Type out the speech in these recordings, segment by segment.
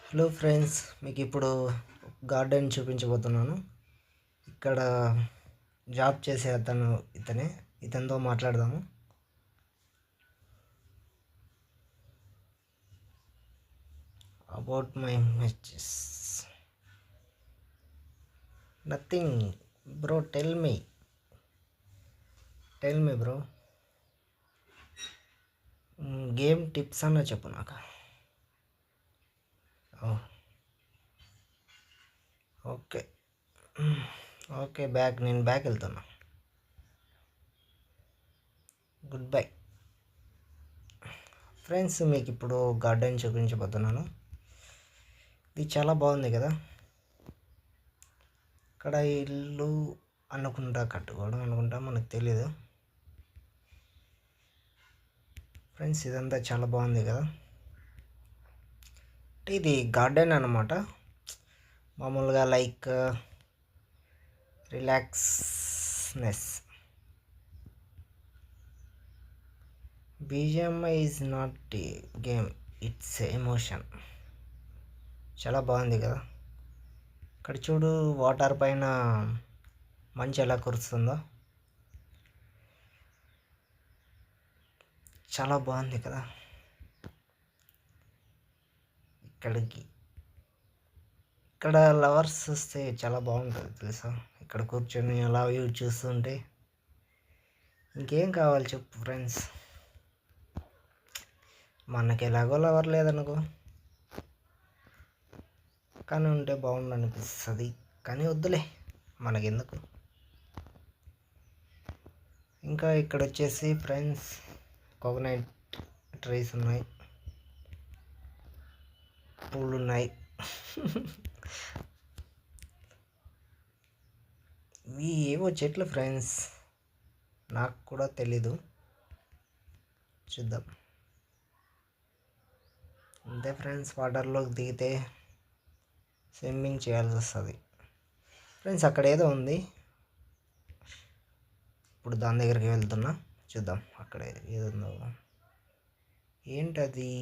Hello friends, మీకు ఇప్పుడు garden చూపించబోతున్నాను. ఇక్కడ జాబ్ చేసే ఇతనితో మాట్లాడదాము. About my messages. Nothing bro, tell me bro. Game tips అన్న చెప్పు నాకు. ఓకే ఓకే, నేను బ్యాక్ వెళ్తున్నా. Good bye friends. మీకు ఇప్పుడు గార్డెన్ చూపించబోతున్నాను. ఇది చాలా బాగుంది కదా. ఇక్కడ ఇల్లు కట్టుకోవడం అనుకుంటా, మనకు తెలియదు ఫ్రెండ్స్. ఇదంతా చాలా బాగుంది కదా. ఇది గార్డెన్ అన్నమాట. మామూలుగా like relaxness. BGMI is not a game, it's emotion. చాలా బాగుంది కదా. ఇక్కడ చూడు, వాటర్ పైన మంచు ఎలా కురుస్తుందో. చాలా బాగుంది కదా. ఇక్కడ లవర్స్ వస్తే చాలా బాగుంటుంది తెలుసా. ఇక్కడ కూర్చొని అలా వ్యూ చూస్తుంటే ఇంకేం కావాలి చెప్పు ఫ్రెండ్స్. మనకి ఎలాగో లవర్ లేదనుకో, కానీ ఉంటే బాగుండు అనిపిస్తుంది. కానీ వద్దులే, మనకెందుకు. ఇంకా ఇక్కడ వచ్చేసి ఫ్రెండ్స్ కోకోనట్ ట్రీస్ ఉన్నాయి, పూలు ఉన్నాయి. ఇవి ఏవో చెట్లు ఫ్రెండ్స్, నాకు కూడా తెలీదు. చూద్దాం. అంతే ఫ్రెండ్స్, వాటర్లోకి దిగితే స్విమ్మింగ్ చేయాల్సి వస్తుంది ఫ్రెండ్స్. అక్కడ ఏదో ఉంది, ఇప్పుడు దాని దగ్గరికి వెళ్తున్నా. చూద్దాం అక్కడ ఏదో ఉందో. ఏంటది?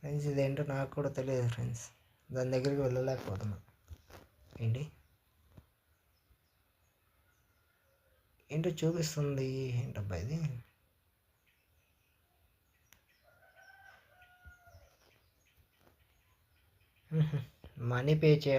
ఫ్రెండ్స్ ఇదేంటో నాకు కూడా తెలియదు ఫ్రెండ్స్. దాని దగ్గరికి వెళ్ళలేకపోతున్నా. ఏంటో చూపిస్తుంది. ఏంటబ్బా ఇది? మనీ పే చేయాలి.